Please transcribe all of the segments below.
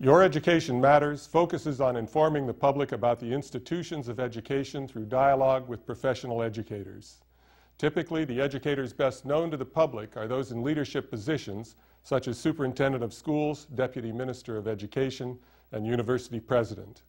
Your Education Matters focuses on informing the public about the institutions of education through dialogue with professional educators. Typically, the educators best known to the public are those in leadership positions, such as Superintendent of Schools, Deputy Minister of Education, and University President.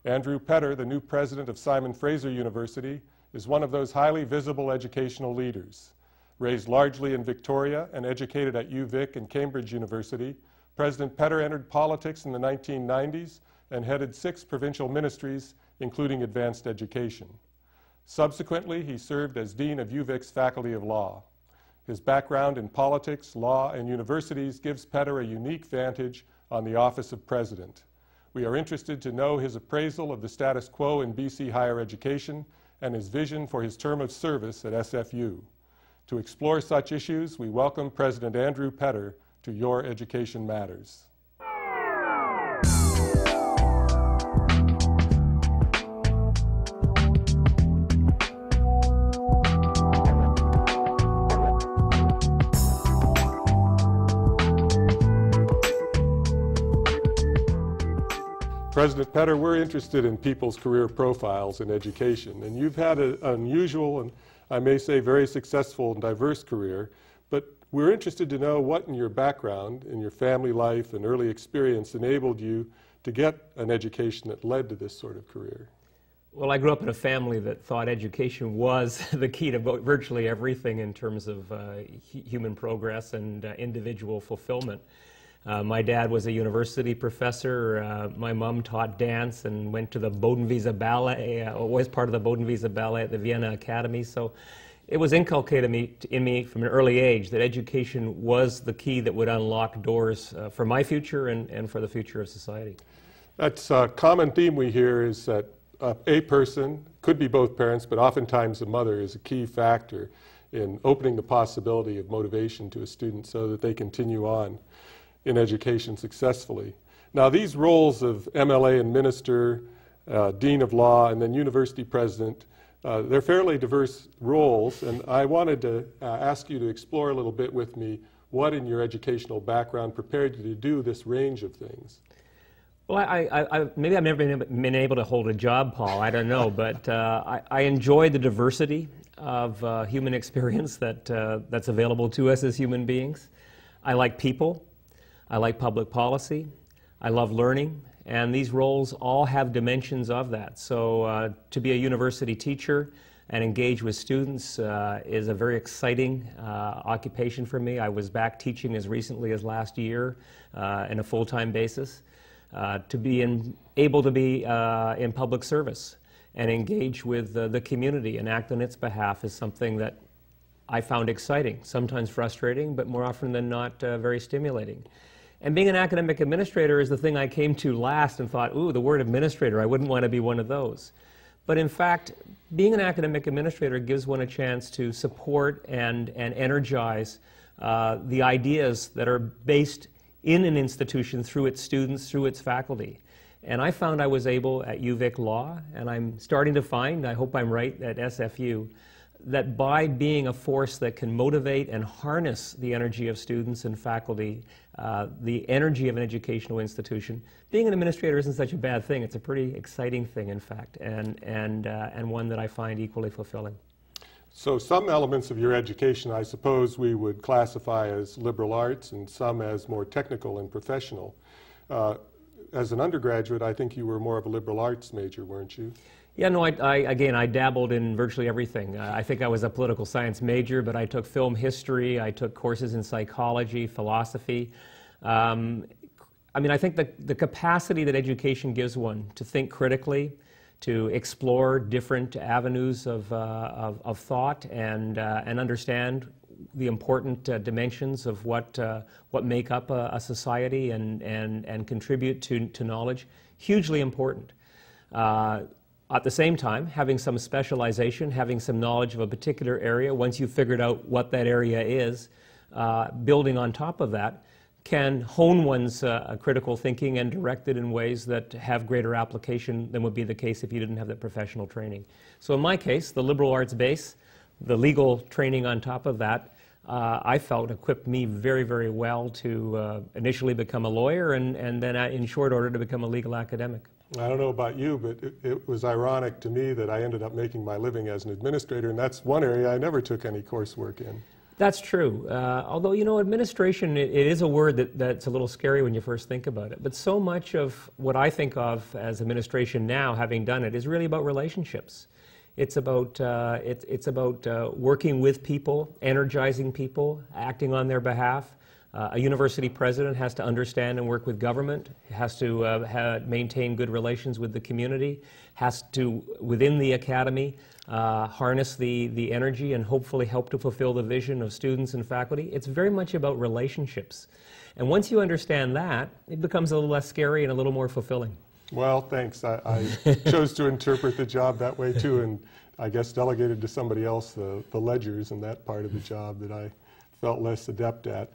Andrew Petter, the new president of Simon Fraser University, is one of those highly visible educational leaders. Raised largely in Victoria and educated at UVic and Cambridge University, President Petter entered politics in the 1990s and headed 6 provincial ministries, including advanced education. Subsequently, he served as Dean of UVic's Faculty of Law. His background in politics, law, and universities gives Petter a unique vantage on the office of President. We are interested to know his appraisal of the status quo in BC higher education and his vision for his term of service at SFU. To explore such issues, we welcome President Andrew Petter to Your Education Matters. President Petter, we're interested in people's career profiles in education, and you've had an unusual and I may say very successful and diverse career, but we're interested to know what in your background, in your family life and early experience enabled you to get an education that led to this sort of career. Well, I grew up in a family that thought education was the key to virtually everything in terms of human progress and individual fulfillment. My dad was a university professor. My mom taught dance and went to the Bodenwiese Ballet, was part of the Bodenwiese Ballet at the Vienna Academy. So it was inculcated in me from an early age that education was the key that would unlock doors for my future and for the future of society. That's a common theme we hear is that a person, could be both parents, but oftentimes the mother is a key factor in opening the possibility of motivation to a student so that they continue on in education successfully. Now these roles of MLA and minister, Dean of Law, and then University President, they're fairly diverse roles, and I wanted to ask you to explore a little bit with me what in your educational background prepared you to do this range of things. Well, maybe I've never been able to hold a job, Paul, I don't know, but I enjoy the diversity of human experience that's available to us as human beings. I like people. I like public policy, I love learning, and these roles all have dimensions of that. So to be a university teacher and engage with students is a very exciting occupation for me. I was back teaching as recently as last year on a full-time basis. To be able to be in public service and engage with the community and act on its behalf is something that I found exciting, sometimes frustrating, but more often than not very stimulating. And being an academic administrator is the thing I came to last and thought, ooh, the word administrator, I wouldn't want to be one of those. But in fact, being an academic administrator gives one a chance to support and energize the ideas that are based in an institution through its students, through its faculty. And I found I was able at UVic Law, and I'm starting to find, I hope I'm right, at SFU, that by being a force that can motivate and harness the energy of students and faculty, the energy of an educational institution, being an administrator isn't such a bad thing. It's a pretty exciting thing, in fact, and one that I find equally fulfilling. So some elements of your education, I suppose we would classify as liberal arts and some as more technical and professional. As an undergraduate, I think you were more of a liberal arts major, weren't you? Yeah, no, again, I dabbled in virtually everything. I think I was a political science major, but I took film history, I took courses in psychology, philosophy. I mean, I think the capacity that education gives one to think critically, to explore different avenues of thought and understand the important dimensions of what make up a society and contribute to knowledge, hugely important. At the same time, having some specialization, having some knowledge of a particular area, once you've figured out what that area is, building on top of that can hone one's critical thinking and direct it in ways that have greater application than would be the case if you didn't have that professional training. So in my case, the liberal arts base, the legal training on top of that, I felt equipped me very, very well to initially become a lawyer and then in short order to become a legal academic. I don't know about you, but it was ironic to me that I ended up making my living as an administrator, and that's one area I never took any coursework in. That's true. Although, you know, administration, it is a word that's a little scary when you first think about it. But so much of what I think of as administration now, having done it, is really about relationships. It's about, working with people, energizing people, acting on their behalf. A university president has to understand and work with government, has to maintain good relations with the community, has to, within the academy, harness the energy and hopefully help to fulfill the vision of students and faculty. It's very much about relationships. And once you understand that, it becomes a little less scary and a little more fulfilling. Well, thanks. I chose to interpret the job that way too, and I guess delegated to somebody else the ledgers and that part of the job that I felt less adept at.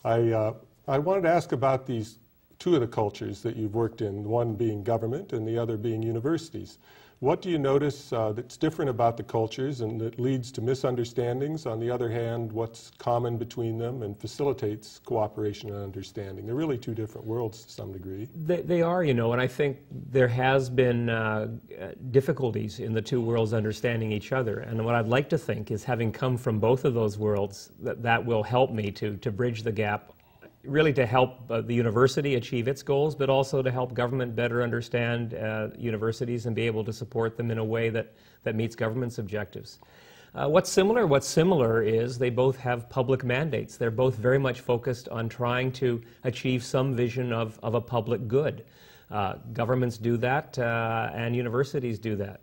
I wanted to ask about these two of the cultures that you've worked in, one being government and the other being universities. What do you notice that's different about the cultures and that leads to misunderstandings? On the other hand, what's common between them and facilitates cooperation and understanding? They're really two different worlds to some degree. They are, you know, and I think there has been difficulties in the two worlds understanding each other. And what I'd like to think is, having come from both of those worlds, that will help me to bridge the gap, really to help the university achieve its goals, but also to help government better understand universities and be able to support them in a way that meets government's objectives. What's similar is they both have public mandates. They're both very much focused on trying to achieve some vision of a public good. Governments do that, and universities do that.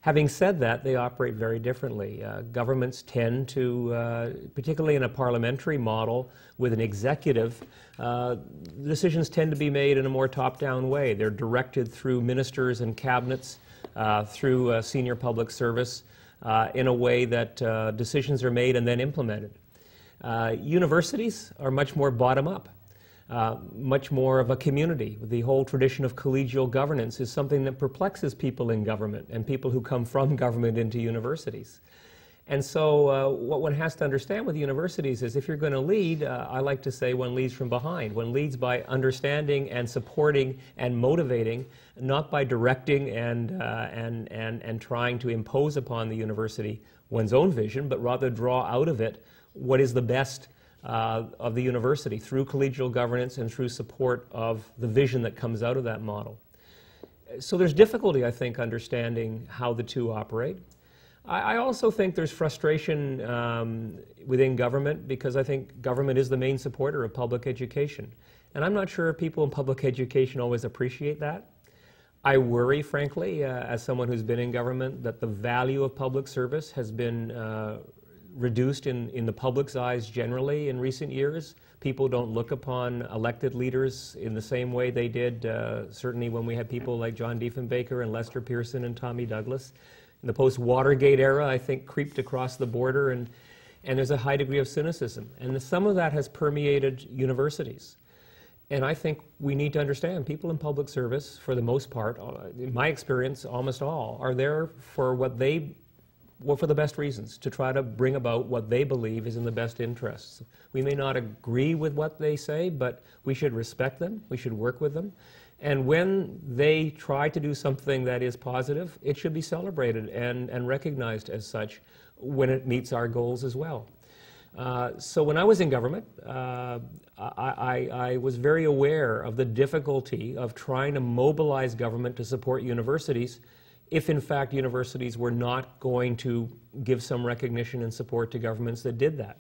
Having said that, they operate very differently. Governments tend to, particularly in a parliamentary model with an executive, decisions tend to be made in a more top-down way. They're directed through ministers and cabinets, through senior public service, in a way that decisions are made and then implemented. Universities are much more bottom-up. Much more of a community. The whole tradition of collegial governance is something that perplexes people in government and people who come from government into universities. And so what one has to understand with universities is, if you're going to lead, I like to say one leads from behind. One leads by understanding and supporting and motivating, not by directing and trying to impose upon the university one's own vision, but rather draw out of it what is the best of the university through collegial governance and through support of the vision that comes out of that model. So there's difficulty, I think, understanding how the two operate. I also think there's frustration within government, because I think government is the main supporter of public education. And I'm not sure people in public education always appreciate that. I worry, frankly, as someone who's been in government, that the value of public service has been reduced in the public's eyes generally in recent years. People don't look upon elected leaders in the same way they did, certainly when we had people like John Diefenbaker and Lester Pearson and Tommy Douglas. In the post-Watergate era, I think, creeped across the border, and there's a high degree of cynicism. And some of that has permeated universities. And I think we need to understand people in public service, for the most part, in my experience, almost all, are there for for the best reasons, to try to bring about what they believe is in the best interests. We may not agree with what they say, but we should respect them, we should work with them. And when they try to do something that is positive, it should be celebrated and recognized as such when it meets our goals as well. So when I was in government, I was very aware of the difficulty of trying to mobilize government to support universities if in fact universities were not going to give some recognition and support to governments that did that.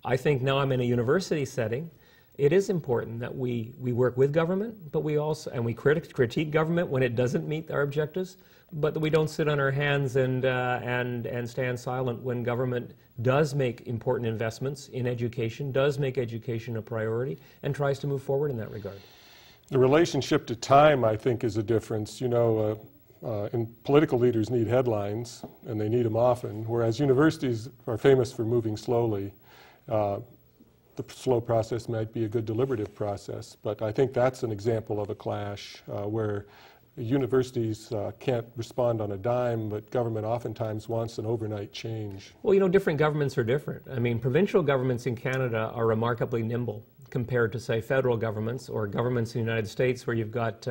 I think now I'm in a university setting, it is important that we work with government, but we also, and we critique government when it doesn't meet our objectives, but that we don't sit on our hands and stand silent when government does make important investments in education, does make education a priority, and tries to move forward in that regard. The relationship to time, I think, is a difference. You know, and political leaders need headlines, and they need them often, whereas universities are famous for moving slowly. The slow process might be a good deliberative process, but I think that's an example of a clash where universities can't respond on a dime, but government oftentimes wants an overnight change. Well, you know, different governments are different. I mean, provincial governments in Canada are remarkably nimble compared to, say, federal governments or governments in the United States where you've got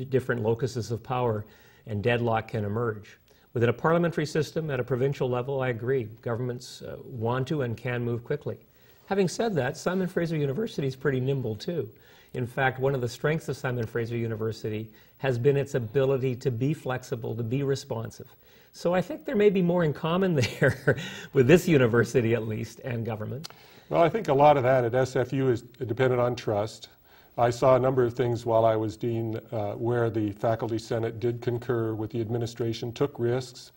different locuses of power and deadlock can emerge. Within a parliamentary system at a provincial level, I agree, governments want to and can move quickly. Having said that, Simon Fraser University is pretty nimble too. In fact, one of the strengths of Simon Fraser University has been its ability to be flexible, to be responsive. So I think there may be more in common there with this university at least and government. Well, I think a lot of that at SFU is dependent on trust. I saw a number of things while I was dean where the faculty senate did concur with the administration, took risks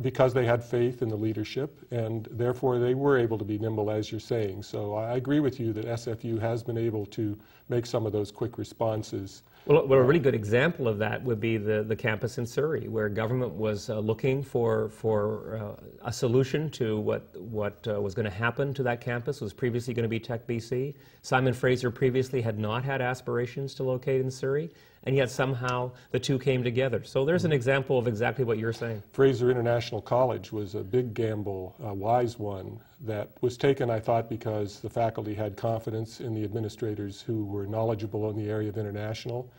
because they had faith in the leadership, and therefore they were able to be nimble, as you're saying. So I agree with you that SFU has been able to make some of those quick responses. Well, a really good example of that would be the campus in Surrey, where government was looking for a solution to what was going to happen to that campus. It was previously going to be Tech BC. Simon Fraser previously had not had aspirations to locate in Surrey, and yet somehow the two came together. So there's an example of exactly what you're saying. Fraser International College was a big gamble, a wise one, that was taken, I thought, because the faculty had confidence in the administrators who were knowledgeable in the area of international,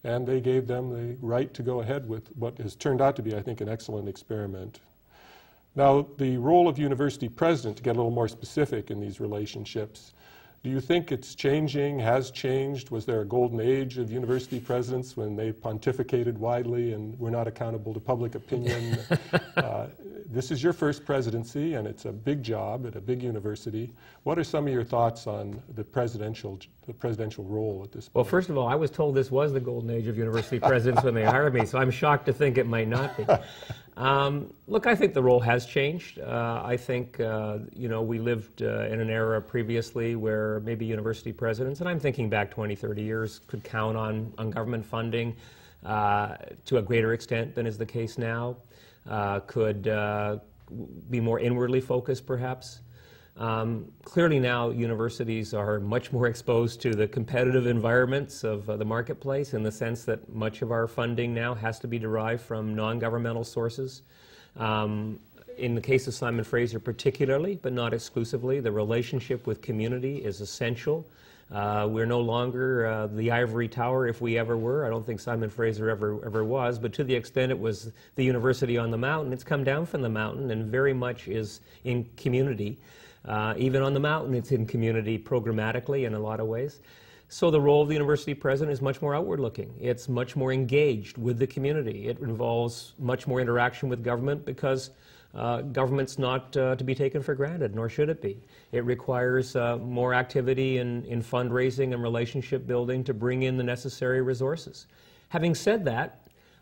and they gave them the right to go ahead with what has turned out to be, I think, an excellent experiment. Now, the role of university president, to get a little more specific in these relationships, do you think it's changing, has changed? Was there a golden age of university presidents when they pontificated widely and were not accountable to public opinion? This is your first presidency, and it's a big job at a big university. What are some of your thoughts on the presidential role at this point? Well, first of all, I was told this was the golden age of university presidents when they hired me, so I'm shocked to think it might not be. Look, I think the role has changed. I think, you know, we lived in an era previously where maybe university presidents, and I'm thinking back 20, 30 years, could count on government funding to a greater extent than is the case now, could be more inwardly focused perhaps. Clearly now universities are much more exposed to the competitive environments of the marketplace in the sense that much of our funding now has to be derived from non-governmental sources. In the case of Simon Fraser particularly, but not exclusively, the relationship with community is essential. We're no longer the ivory tower, if we ever were. I don't think Simon Fraser ever was, but to the extent it was the university on the mountain, it's come down from the mountain and very much is in community. Even on the mountain, it's in community programmatically in a lot of ways. So the role of the university president is much more outward-looking. It's much more engaged with the community. It involves much more interaction with government because government's not to be taken for granted, nor should it be. It requires more activity in fundraising and relationship building to bring in the necessary resources. Having said that,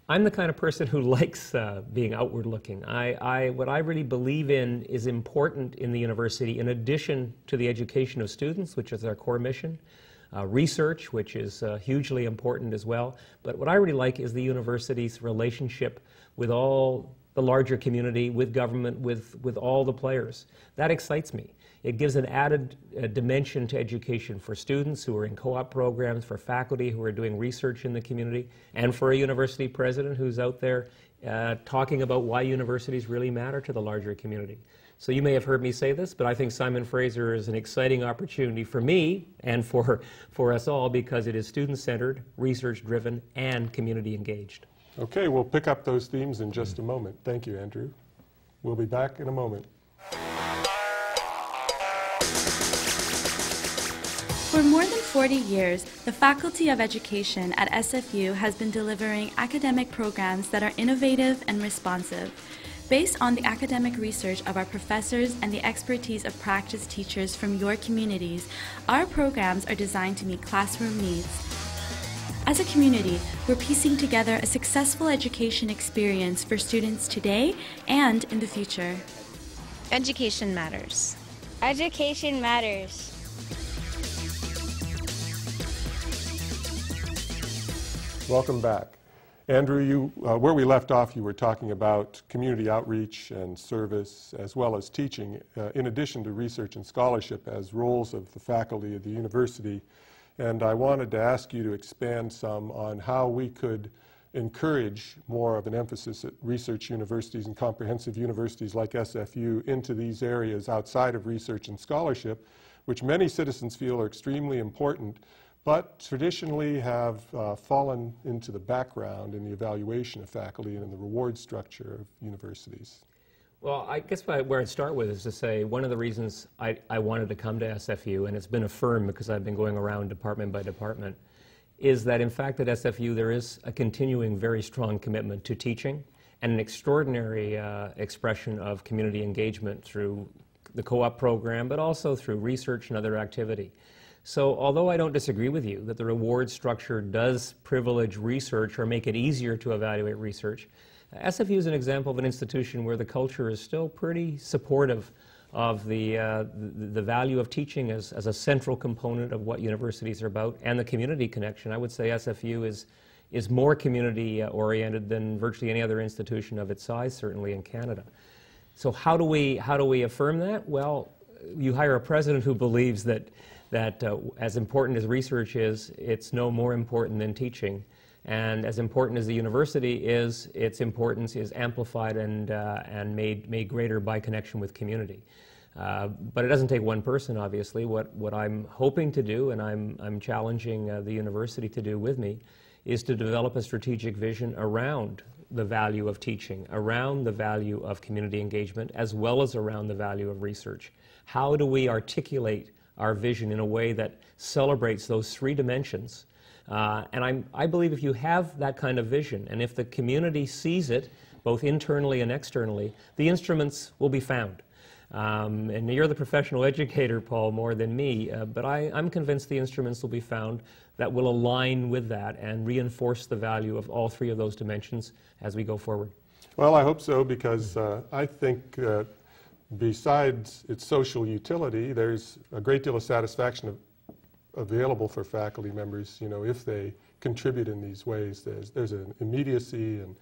I'm the kind of person who likes being outward-looking. What I really believe in is important in the university, in addition to the education of students, which is our core mission, research, which is hugely important as well. But what I really like is the university's relationship with all the larger community, with government, with all the players. That excites me. It gives an added dimension to education for students who are in co-op programs, for faculty who are doing research in the community, and for a university president who's out there talking about why universities really matter to the larger community. So you may have heard me say this, but I think Simon Fraser is an exciting opportunity for me and for us all because it is student-centered, research-driven, and community-engaged. Okay, we'll pick up those themes in just a moment. Thank you, Andrew. We'll be back in a moment. For more than 40 years, the Faculty of Education at SFU has been delivering academic programs that are innovative and responsive. Based on the academic research of our professors and the expertise of practice teachers from your communities, our programs are designed to meet classroom needs. As a community, we're piecing together a successful education experience for students today and in the future. Education matters. Education matters. Welcome back. Andrew, where we left off, you were talking about community outreach and service, as well as teaching, in addition to research and scholarship, as roles of the faculty of the university And I wanted to ask you to expand some on how we could encourage more of an emphasis at research universities and comprehensive universities like SFU into these areas outside of research and scholarship, which many citizens feel are extremely important, but traditionally have fallen into the background in the evaluation of faculty and in the reward structure of universities. Well, I guess where I'd start with is to say one of the reasons I wanted to come to SFU, and it's been affirmed because I've been going around department by department, is that in fact at SFU there is a continuing very strong commitment to teaching and an extraordinary expression of community engagement through the co-op program, but also through research and other activity. So although I don't disagree with you that the reward structure does privilege research or make it easier to evaluate research, SFU is an example of an institution where the culture is still pretty supportive of the value of teaching as a central component of what universities are about, and the community connection. I would say SFU is more community oriented than virtually any other institution of its size, certainly in Canada. So how do we affirm that? Well, you hire a president who believes that as important as research is, it's no more important than teaching. And as important as the university is, its importance is amplified and made greater by connection with community. But it doesn't take one person, obviously. What I'm hoping to do, and I'm challenging the university to do with me, is to develop a strategic vision around the value of teaching, around the value of community engagement, as well as around the value of research. How do we articulate our vision in a way that celebrates those three dimensions? And I believe if you have that kind of vision, and if the community sees it, both internally and externally, the instruments will be found. And you're the professional educator, Paul, more than me, but I'm convinced the instruments will be found that will align with that and reinforce the value of all three of those dimensions as we go forward. Well, I hope so, because I think besides its social utility, there's a great deal of satisfaction available for faculty members, you know, if they contribute in these ways. There's an immediacy and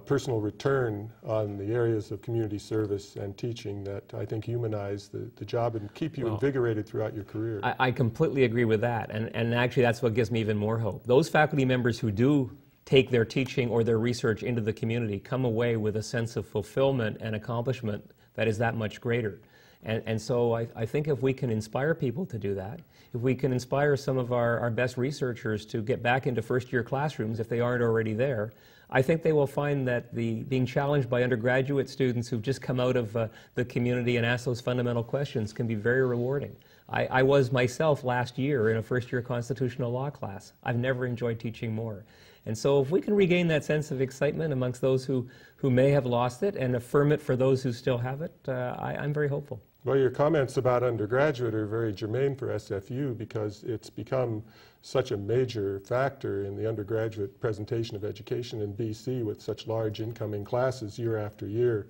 personal return on the areas of community service and teaching that I think humanize the job and keep you invigorated throughout your career. I completely agree with that, and actually that's what gives me even more hope. Those faculty members who do take their teaching or their research into the community come away with a sense of fulfillment and accomplishment that is that much greater. And so I think if we can inspire people to do that, if we can inspire some of our best researchers to get back into first-year classrooms if they aren't already there, I think they will find that being challenged by undergraduate students who've just come out of the community and asked those fundamental questions can be very rewarding. I was myself last year in a first-year constitutional law class. I've never enjoyed teaching more. And so if we can regain that sense of excitement amongst those who may have lost it and affirm it for those who still have it, I'm very hopeful. Well, your comments about undergraduate are very germane for SFU because it's become such a major factor in the undergraduate presentation of education in BC with such large incoming classes year after year.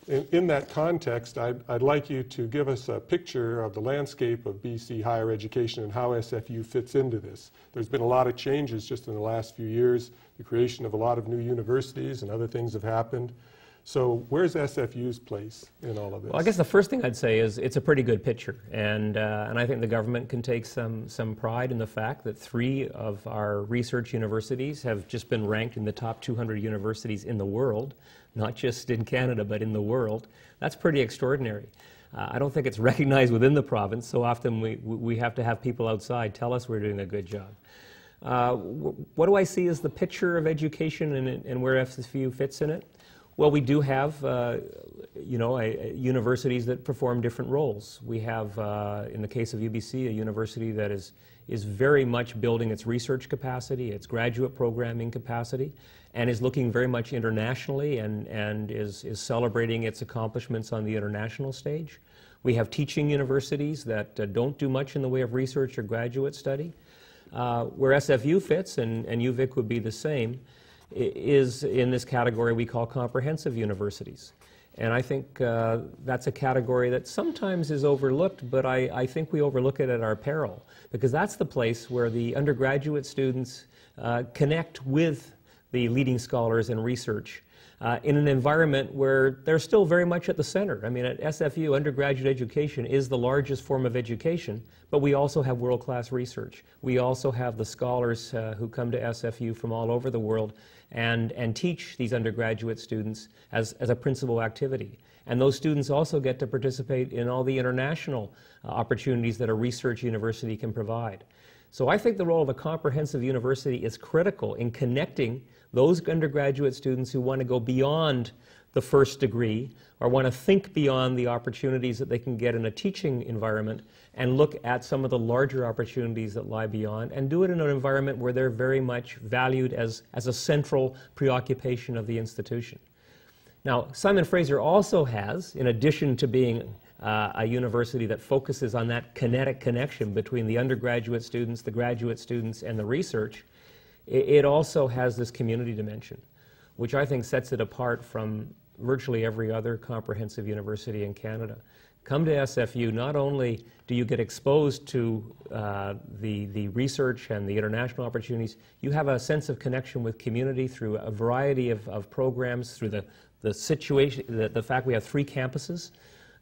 In that context, I'd like you to give us a picture of the landscape of BC higher education and how SFU fits into this. There's been a lot of changes just in the last few years, the creation of a lot of new universities and other things have happened. So where's SFU's place in all of this? Well, I guess the first thing I'd say is it's a pretty good picture, and I think the government can take some pride in the fact that 3 of our research universities have just been ranked in the top 200 universities in the world, not just in Canada, but in the world. That's pretty extraordinary. I don't think it's recognized within the province, so often we have to have people outside tell us we're doing a good job. What do I see as the picture of education and where SFU fits in it? Well, we do have, universities that perform different roles. We have, in the case of UBC, a university that is very much building its research capacity, its graduate programming capacity, and is looking very much internationally and is celebrating its accomplishments on the international stage. We have teaching universities that don't do much in the way of research or graduate study. Where SFU fits, and UVic would be the same, is in this category we call comprehensive universities. And I think that's a category that sometimes is overlooked, but I think we overlook it at our peril, because that's the place where the undergraduate students connect with the leading scholars in research in an environment where they're still very much at the center. I mean, at SFU, undergraduate education is the largest form of education, but we also have world-class research. We also have the scholars who come to SFU from all over the world and teach these undergraduate students as a principal activity. And those students also get to participate in all the international opportunities that a research university can provide. So I think the role of a comprehensive university is critical in connecting those undergraduate students who want to go beyond the first degree or want to think beyond the opportunities that they can get in a teaching environment and look at some of the larger opportunities that lie beyond and do it in an environment where they're very much valued as a central preoccupation of the institution. Now, Simon Fraser also has, in addition to being a university that focuses on that kinetic connection between the undergraduate students, the graduate students, and the research, it also has this community dimension, which I think sets it apart from virtually every other comprehensive university in Canada. Come to SFU, not only do you get exposed to the research and the international opportunities, you have a sense of connection with community through a variety of programs, through the situation, the fact we have 3 campuses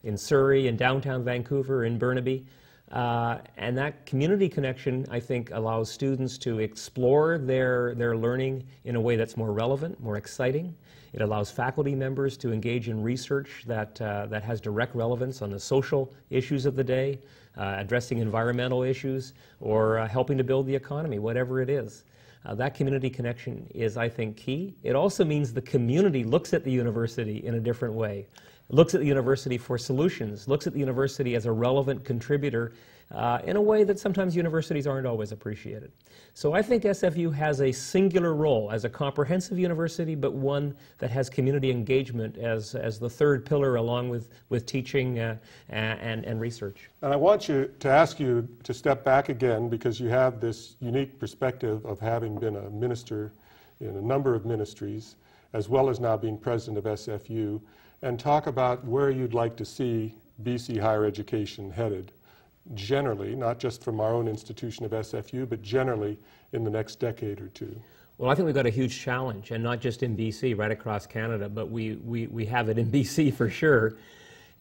in Surrey, in downtown Vancouver, in Burnaby. And that community connection, I think, allows students to explore their learning in a way that's more relevant, more exciting. It allows faculty members to engage in research that has direct relevance on the social issues of the day, addressing environmental issues, or helping to build the economy, whatever it is. That community connection is, I think, key. It also means the community looks at the university in a different way. It looks at the university for solutions, looks at the university as a relevant contributor in a way that sometimes universities aren't always appreciated. So I think SFU has a singular role as a comprehensive university, but one that has community engagement as the third pillar along with teaching and research. And I want to ask you to step back again, because you have this unique perspective of having been a minister in a number of ministries, as well as now being president of SFU, and talk about where you'd like to see BC higher education headed, generally, not just from our own institution of SFU, but generally in the next decade or two. Well, I think we've got a huge challenge, and not just in BC, right across Canada, but we have it in BC for sure.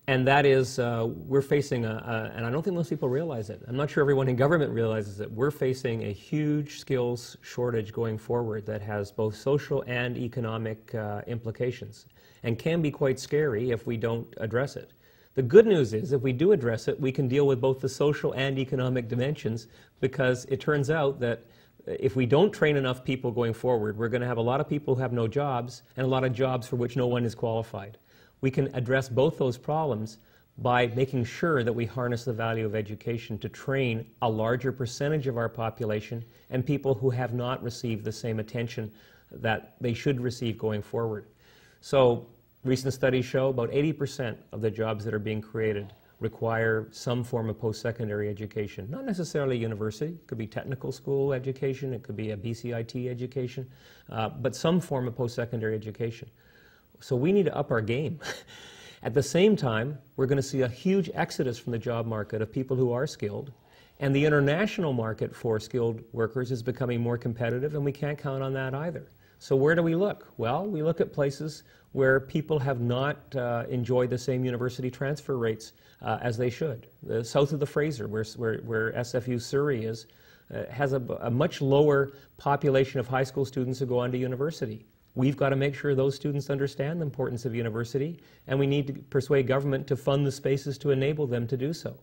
And that is, we're facing and I don't think most people realize it. I'm not sure everyone in government realizes it. We're facing a huge skills shortage going forward that has both social and economic implications, and can be quite scary if we don't address it. The good news is, if we do address it, we can deal with both the social and economic dimensions, because it turns out that if we don't train enough people going forward, we're going to have a lot of people who have no jobs and a lot of jobs for which no one is qualified. We can address both those problems by making sure that we harness the value of education to train a larger percentage of our population and people who have not received the same attention that they should receive going forward. So recent studies show about 80% of the jobs that are being created require some form of post-secondary education. Not necessarily university, it could be technical school education, it could be a BCIT education, but some form of post-secondary education. So we need to up our game. At the same time, we're going to see a huge exodus from the job market of people who are skilled, and the international market for skilled workers is becoming more competitive, and we can't count on that either. So where do we look? Well, we look at places where people have not enjoyed the same university transfer rates as they should. The south of the Fraser, where SFU Surrey is, has a much lower population of high school students who go on to university. We've got to make sure those students understand the importance of university, and we need to persuade government to fund the spaces to enable them to do so.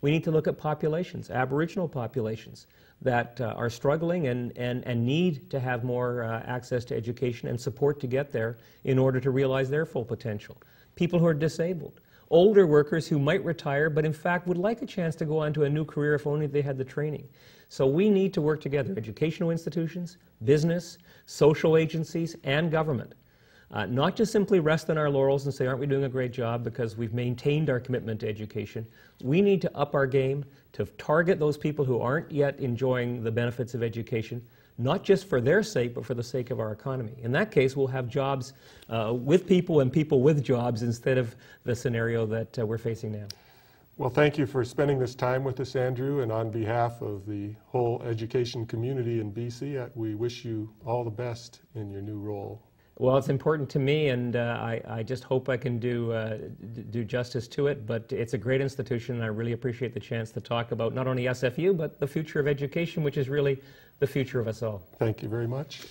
We need to look at populations, Aboriginal populations, that are struggling and need to have more access to education and support to get there in order to realize their full potential. People who are disabled, older workers who might retire but in fact would like a chance to go on to a new career if only they had the training. So we need to work together, educational institutions, business, social agencies, and government. Not just simply rest on our laurels and say, aren't we doing a great job because we've maintained our commitment to education. We need to up our game to target those people who aren't yet enjoying the benefits of education, not just for their sake, but for the sake of our economy. In that case, we'll have jobs with people and people with jobs instead of the scenario that we're facing now. Well, thank you for spending this time with us, Andrew, and on behalf of the whole education community in BC, we wish you all the best in your new role. Well, it's important to me, and I just hope I can do justice to it. But it's a great institution, and I really appreciate the chance to talk about not only SFU, but the future of education, which is really the future of us all. Thank you very much.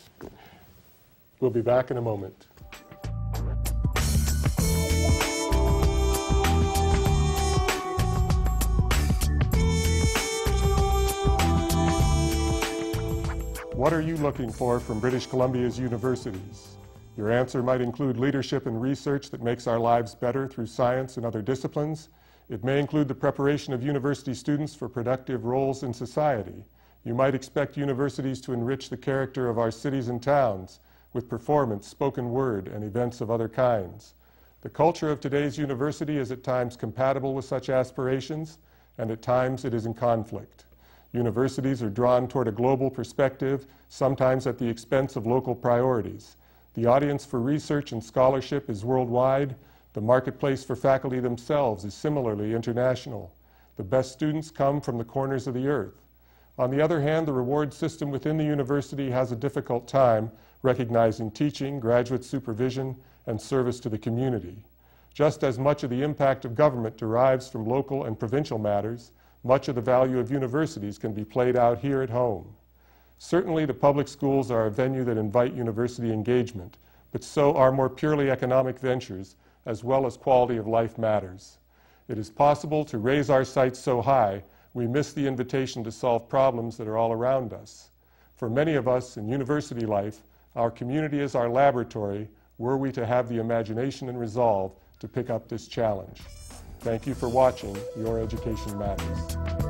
We'll be back in a moment. What are you looking for from British Columbia's universities? Your answer might include leadership and research that makes our lives better through science and other disciplines. It may include the preparation of university students for productive roles in society. You might expect universities to enrich the character of our cities and towns with performance, spoken word, and events of other kinds. The culture of today's university is at times compatible with such aspirations, and at times it is in conflict. Universities are drawn toward a global perspective, sometimes at the expense of local priorities. The audience for research and scholarship is worldwide. The marketplace for faculty themselves is similarly international. The best students come from the corners of the earth. On the other hand, the reward system within the university has a difficult time recognizing teaching, graduate supervision, and service to the community. Just as much of the impact of government derives from local and provincial matters, much of the value of universities can be played out here at home. Certainly, the public schools are a venue that invite university engagement, but so are more purely economic ventures, as well as quality of life matters. It is possible to raise our sights so high, we miss the invitation to solve problems that are all around us. For many of us in university life, our community is our laboratory, were we to have the imagination and resolve to pick up this challenge. Thank you for watching Your Education Matters.